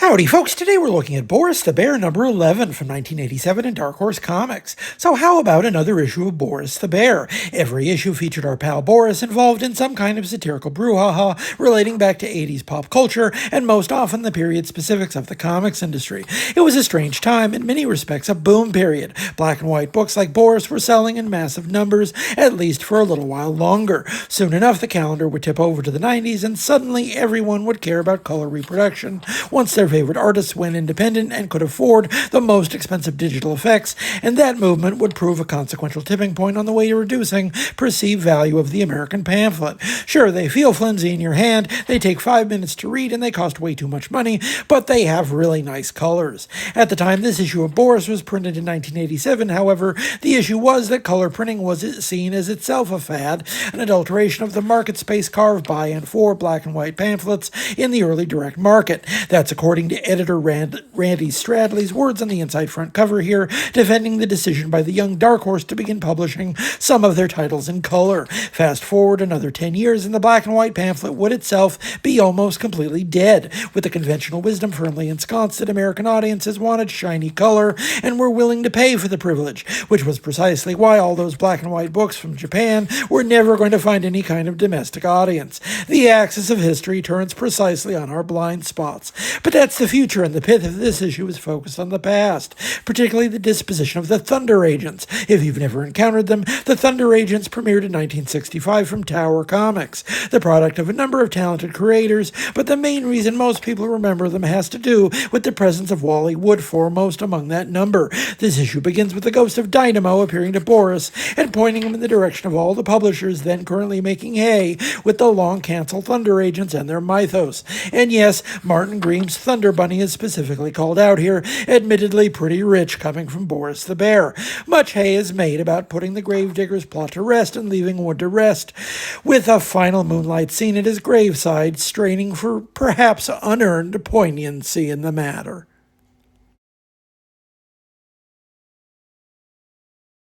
Howdy, folks. Today we're looking at Boris the Bear number 11 from 1987 in Dark Horse Comics. So how about another issue of Boris the Bear? Every issue featured our pal Boris involved in some kind of satirical brouhaha relating back to 80s pop culture and most often the period specifics of the comics industry. It was a strange time, in many respects a boom period. Black and white books like Boris were selling in massive numbers, at least for a little while longer. Soon enough the calendar would tip over to the 90s and suddenly everyone would care about color reproduction once their favorite artists went independent and could afford the most expensive digital effects, and that movement would prove a consequential tipping point on the way to reducing perceived value of the American pamphlet. Sure, they feel flimsy in your hand, they take 5 minutes to read, and they cost way too much money, but they have really nice colors. At the time this issue of Boris was printed in 1987, however, the issue was that color printing was seen as itself a fad, an adulteration of the market space carved by and for black and white pamphlets in the early direct market. That's according to editor Randy Stradley's words on the inside front cover here, defending the decision by the young Dark Horse to begin publishing some of their titles in color. Fast forward another 10 years and the black and white pamphlet would itself be almost completely dead, with the conventional wisdom firmly ensconced that American audiences wanted shiny color and were willing to pay for the privilege, which was precisely why all those black and white books from Japan were never going to find any kind of domestic audience. The axis of history turns precisely on our blind spots. But that's the future, and the pith of this issue is focused on the past, particularly the disposition of the Thunder Agents. If you've never encountered them, the Thunder Agents premiered in 1965 from Tower Comics, the product of a number of talented creators, but the main reason most people remember them has to do with the presence of Wally Wood foremost among that number. This issue begins with the ghost of Dynamo appearing to Boris and pointing him in the direction of all the publishers then currently making hay with the long-canceled Thunder Agents and their mythos. And yes, Martin Green's Thunder Bunny is specifically called out here, admittedly pretty rich coming from Boris the Bear. Much hay is made about putting the Gravedigger's plot to rest and leaving Wood to rest, with a final moonlight scene at his graveside straining for perhaps unearned poignancy in the matter.